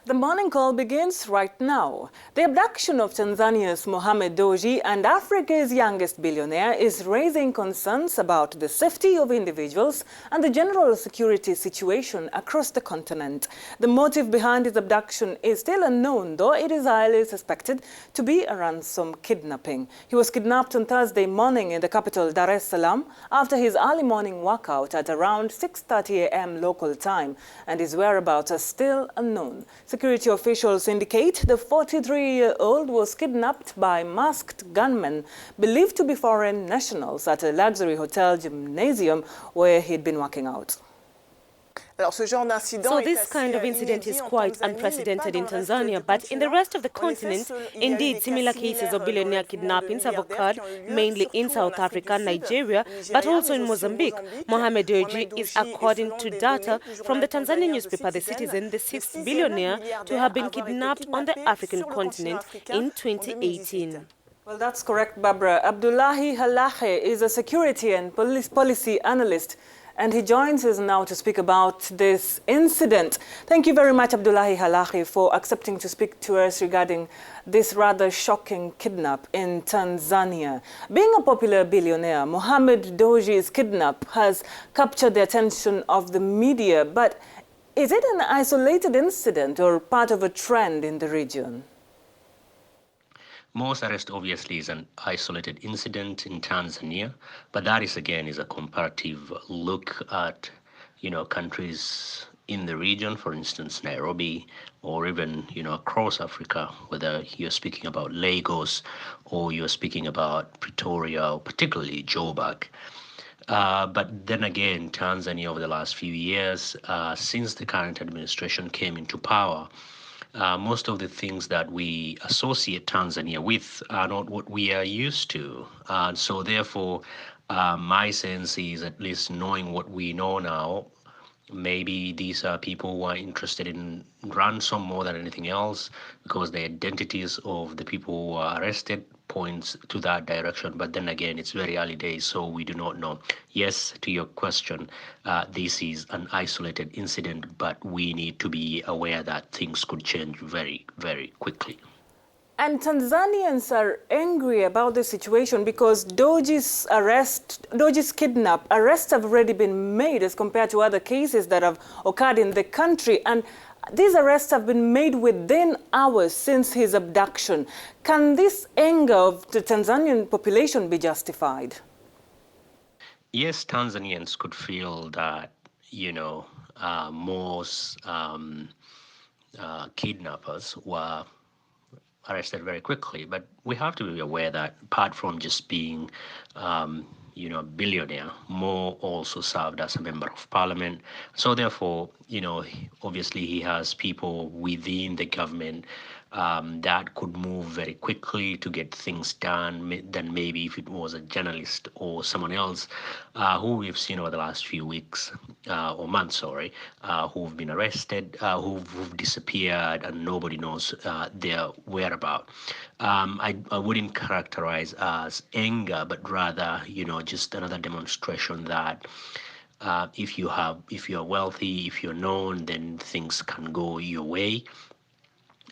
The morning call begins right now. The abduction of Tanzania's Mohammed Dewji and Africa's youngest billionaire is raising concerns about the safety of individuals and the general security situation across the continent. The motive behind his abduction is still unknown, though it is highly suspected to be a ransom kidnapping. He was kidnapped on Thursday morning in the capital, Dar es Salaam, after his early morning workout at around 6:30 a.m. local time, and his whereabouts are still unknown. Security officials indicate the 43-year-old was kidnapped by masked gunmen believed to be foreign nationals at a luxury hotel gymnasium where he'd been working out. So this kind of incident is quite unprecedented in Tanzania, but in the rest of the continent, indeed, similar cases of billionaire kidnappings have occurred, mainly in South Africa, Nigeria, but also in Mozambique. Mohammed Dewji is, according to data from the Tanzanian newspaper The Citizen, the sixth billionaire to have been kidnapped on the African continent in 2018. Well, that's correct, Barbara. Abdullahi Halahe is a security and policy analyst, and he joins us now to speak about this incident. Thank you very much, Abdullahi Halahi, for accepting to speak to us regarding this rather shocking kidnap in Tanzania. Being a popular billionaire, Mohammed Dewji's kidnap has captured the attention of the media, but is it an isolated incident or part of a trend in the region? Most arrest obviously is an isolated incident in Tanzania, but that is again is a comparative look at, countries in the region, for instance, Nairobi, or even, across Africa, whether you're speaking about Lagos or you're speaking about Pretoria, or particularly Joburg. But then again, Tanzania over the last few years, since the current administration came into power, most of the things that we associate Tanzania with are not what we are used to. So therefore, my sense is, at least knowing what we know now, maybe these are people who are interested in ransom more than anything else, because the identities of the people who are arrested points to that direction. But then again, it's very early days, so we do not know. Yes, to your question, this is an isolated incident, but we need to be aware that things could change very, very quickly. And Tanzanians are angry about the situation because Dewji's arrests have already been made as compared to other cases that have occurred in the country. And these arrests have been made within hours since his abduction. Can this anger of the Tanzanian population be justified? Yes, Tanzanians could feel that, most kidnappers were arrested very quickly. But we have to be aware that apart from just being, a billionaire, Mo also served as a member of parliament. So therefore, obviously he has people within the government that could move very quickly to get things done than maybe if it was a journalist or someone else who we've seen over the last few weeks or months, who've been arrested, who've disappeared, and nobody knows their whereabouts. I wouldn't characterize as anger, but rather, just another demonstration that if you're wealthy, if you're known, then things can go your way.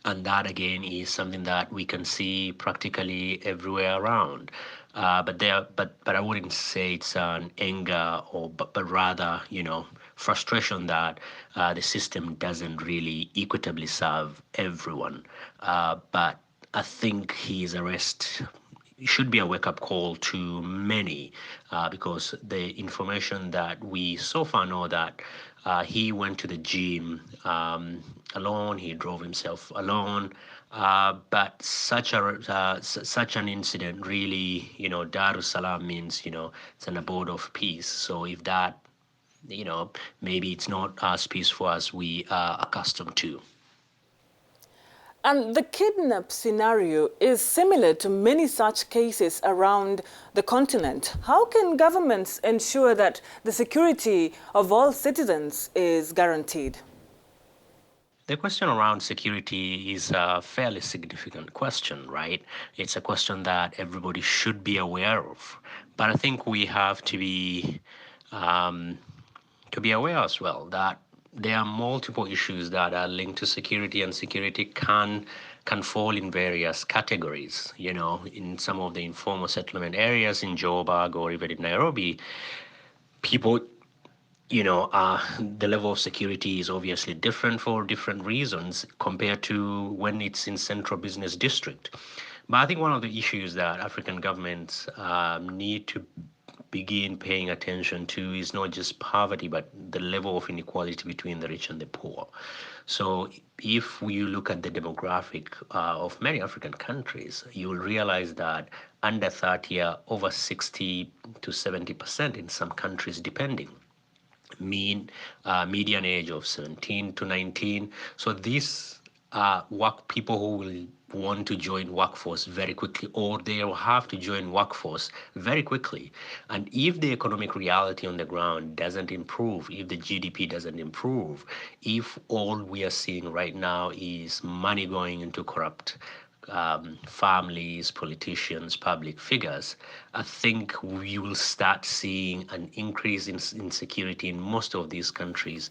And that again is something that we can see practically everywhere around. But I wouldn't say it's an anger but rather, frustration that the system doesn't really equitably serve everyone. But I think his arrest should be a wake-up call to many, because the information that we so far know that he went to the gym alone, he drove himself alone, but such an incident really, Dar es Salaam means, it's an abode of peace. So if that, maybe it's not as peaceful as we are accustomed to. And the kidnap scenario is similar to many such cases around the continent. How can governments ensure that the security of all citizens is guaranteed? The question around security is a fairly significant question, right? It's a question that everybody should be aware of. But I think we have to be aware as well that there are multiple issues that are linked to security, and security can fall in various categories. You know, in some of the informal settlement areas in Joburg or even in Nairobi, people, the level of security is obviously different for different reasons compared to when it's in central business district. But I think one of the issues that African governments need to begin paying attention to is not just poverty, but the level of inequality between the rich and the poor. So if you look at the demographic of many African countries, you will realize that under 30 are over 60 to 70% in some countries, depending. Median age of 17 to 19. So these are people who will want to join workforce very quickly, or they will have to join workforce very quickly. And if the economic reality on the ground doesn't improve, if the GDP doesn't improve, if all we are seeing right now is money going into corrupt families, politicians, public figures, I think we will start seeing an increase in insecurity in most of these countries.